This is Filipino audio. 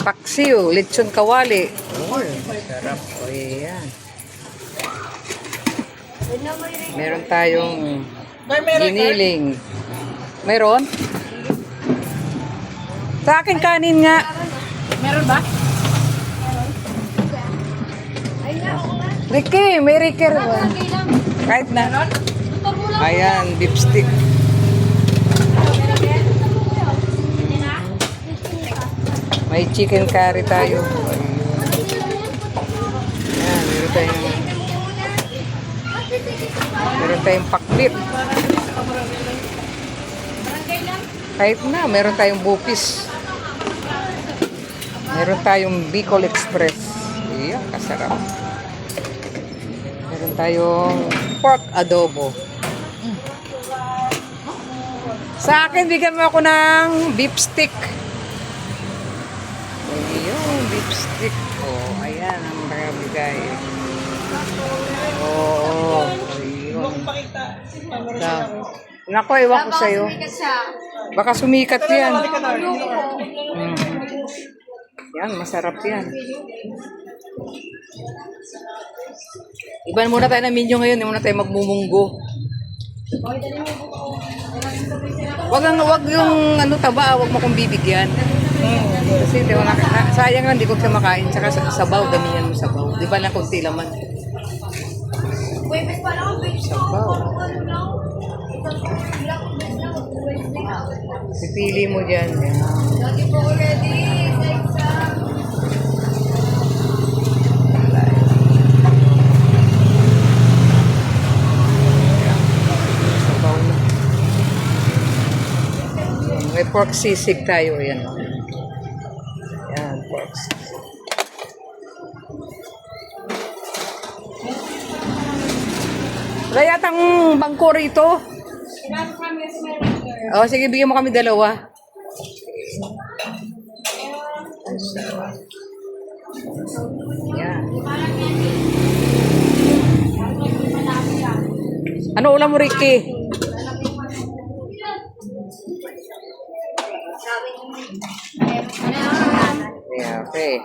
Paksiw, lechon kawali. Oh, sarap. O, yan. Meron tayong giniling. Meron? Sa akin kanin nga. Meron ba? Ricky, may Ricky rin. Kahit na. Ayan, beef stick. May chicken curry tayo. Ayan, meron tayong pakbit. Kahit na, meron tayong bupis. Meron tayong Bicol Express. Ayan, kasarap. Meron tayong pork adobo. Sa akin, bigyan mo ako ng beef stick. Ayun, beef stick. Oh, ayan ang bigay. Oh, ayun. Nako, ewan ko sa'yo. Baka sumikat yan. Yan, masarap yan. Iban muna tayo ng menu ngayon. Hindi muna tayo magmumunggo. Wag yung ano taba, wag mo kong bibigyan. Kasi di wala, sayang lang, di ko siya makain. Tsaka sabaw, damihan mo sabaw. Di ba lang kunti laman? Sabaw. Pipili mo dyan. Sabaw na. May pork sisig tayo. Yan. Yan, pork sisig. Wala yatang bangko rito. O, sige, bigyan mo kami dalawa. Yan. Ano ulam mo, Ricky? Yeah, okay.